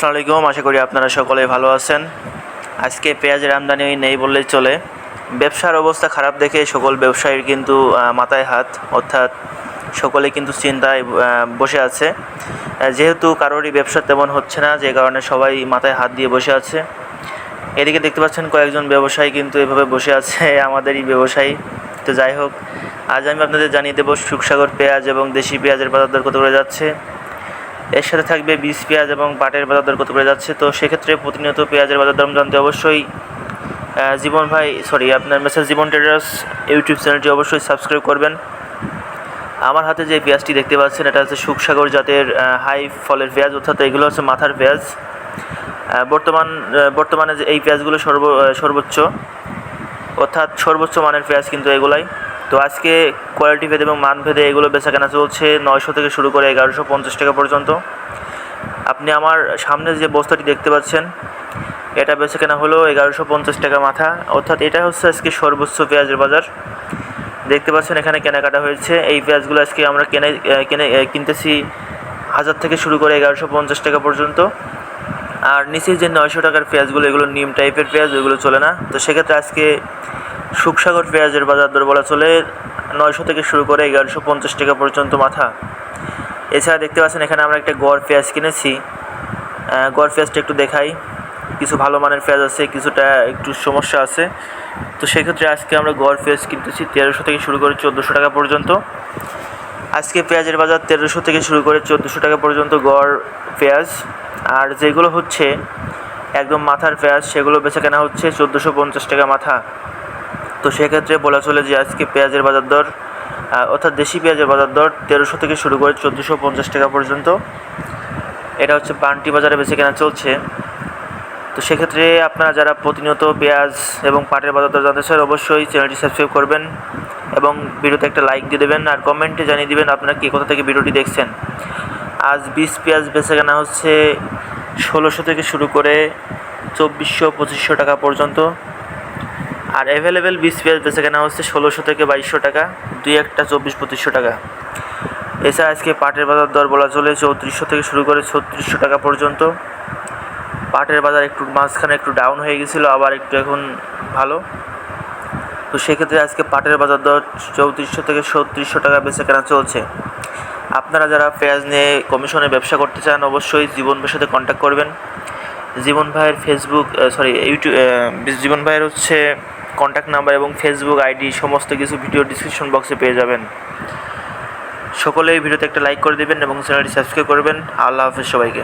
আসসালামু আলাইকুম। আশা করি আপনারা সকলে ভালো আছেন। আজকে পেঁয়াজের আমদানি নেই বললেই চলে। ব্যবসার অবস্থা খারাপ দেখে সকল ব্যবসায়ীর কিন্তু মাথায় হাত, অর্থাৎ সকলে কিন্তু চিন্তায় বসে আছে। যেহেতু কারোরই ব্যবসা তেমন হচ্ছে না, যে কারণে সবাই মাথায় হাত দিয়ে বসে আছে। এদিকে দেখতে পাচ্ছেন কয়েকজন ব্যবসায়ী কিন্তু এভাবে বসে আছে, আমাদেরই ব্যবসায়ী। তো যাই হোক, আজ আমি আপনাদের জানিয়ে দেবো সুখসাগর পেঁয়াজ এবং দেশি পেঁয়াজের বাজার দর কত করে যাচ্ছে। এর সাথে থাকবে বীজ পেঁয়াজ এবং পাটের বাজার দর কত করে যাচ্ছে। তো সেক্ষেত্রে প্রতিনিয়ত পেঁয়াজের বাজার দাম জানতে অবশ্যই আপনার মেসেজ জীবন ট্রেডার্স ইউটিউব চ্যানেলটি অবশ্যই সাবস্ক্রাইব করবেন। আমার হাতে যে পেঁয়াজটি দেখতে পাচ্ছেন, এটা হচ্ছে সুখসাগর জাতের হাই ফলের পেঁয়াজ, অর্থাৎ এগুলো হচ্ছে মাথার পেঁয়াজ। বর্তমানে যে এই পেঁয়াজগুলো সর্বোচ্চ মানের পেঁয়াজ কিন্তু এগুলাই। তো আজকে কোয়ালিটি ভেদে এবং মান ভেদে এগুলো বেচাকেনা চলছে 900 থেকে শুরু করে 1150 টাকা পর্যন্ত। আপনি আমার সামনে যে বস্তাটি দেখতে পাচ্ছেন, এটা বেচাকেনা হলো 1150 টাকা মাথা, অর্থাৎ এটা হচ্ছে আজকে সর্বোচ্চ পেঁয়াজের বাজার। দেখতে পাচ্ছেন এখানে কেনাকাটা হয়েছে। এই পেঁয়াজগুলো আজকে আমরা কিনতেছি 1000 থেকে শুরু করে 1150 টাকা পর্যন্ত। আর নিচে যে 900 টাকার পেঁয়াজগুলো, এগুলো নিম টাইপের পেঁয়াজ, এগুলো চলে না। তো সেক্ষেত্রে আজকে সুখসাগর পেঁয়াজের বাজার দর বলা চলে 900 থেকে শুরু করে 1150 টাকা পর্যন্ত মাথা। এছাড়া দেখতে পাচ্ছেন এখানে আমরা একটা গড় পেঁয়াজ কিনেছি। গড় পেঁয়াজটা একটু দেখাই। কিছু ভালো মানের পেঁয়াজ আছে, কিছুটা একটু সমস্যা আছে। তো সেক্ষেত্রে আজকে আমরা গড় পেঁয়াজ কিনতেছি 1300 থেকে শুরু করে 1400 টাকা পর্যন্ত। আজকে পেঁয়াজের বাজার 1300 থেকে শুরু করে 1400 টাকা পর্যন্ত গড় পেঁয়াজ। আর যেগুলো হচ্ছে একদম মাথার পেঁয়াজ, সেগুলো বেচাকেনা হচ্ছে 1450 টাকা মাথা। তো সেক্ষেত্রে বলা চলে যে আজকে পেঁয়াজের বাজার দর, অর্থাৎ দেশি পেঁয়াজের বাজার দর 1300 থেকে শুরু করে 1450 টাকা পর্যন্ত। এটা হচ্ছে পান্টি বাজারে বেচাকেনা চলছে। তো সেক্ষেত্রে আপনারা যারা প্রতিনিয়ত পেঁয়াজ এবং পাটের বাজার দর জানতে চান, অবশ্যই চ্যানেলটি সাবস্ক্রাইব করবেন এবং ভিডিওতে একটা লাইক দিয়ে দেবেন, আর কমেন্টে জানিয়ে দেবেন আপনারা কে কোথা থেকে ভিডিওটি দেখছেন। আজ বীজ পেঁয়াজ বেচাকেনা হচ্ছে 1600 থেকে শুরু করে 2400-2500 টাকা পর্যন্ত। আর অ্যাভেলেবেল বীজ পেঁয়াজ বেচাকেনা হচ্ছে 1600 থেকে 2200 টাকা, 2-1টা 2400-2500 টাকা। এছাড়া আজকে পাটের বাজার দর বলা চলে 3400 থেকে শুরু করে 3600 টাকা পর্যন্ত। পাটের বাজার একটু মাঝখানে একটু ডাউন হয়ে গেছিলো, আবার একটু এখন ভালো। তো সেক্ষেত্রে আজকে পাটের বাজার দর 3400 থেকে 3700 টাকা বেচাকেনা চলছে। আপনারা যারা পেঁয়াজ নিয়ে কমিশনে ব্যবসা করতে চান, অবশ্যই জীবন ভাইয়ের সাথে কন্ট্যাক্ট করবেন। জীবন ভাইয়ের জীবন ভাইয়ের হচ্ছে কন্ট্যাক্ট নাম্বার এবং ফেসবুক আইডি সমস্ত কিছু ভিডিও ডিসক্রিপশন বক্সে পেয়ে যাবেন। সকলেই ভিডিওতে একটা লাইক করে দেবেন এবং চ্যানেলটি সাবস্ক্রাইব করবেন। আল্লাহ হাফেজ সবাইকে।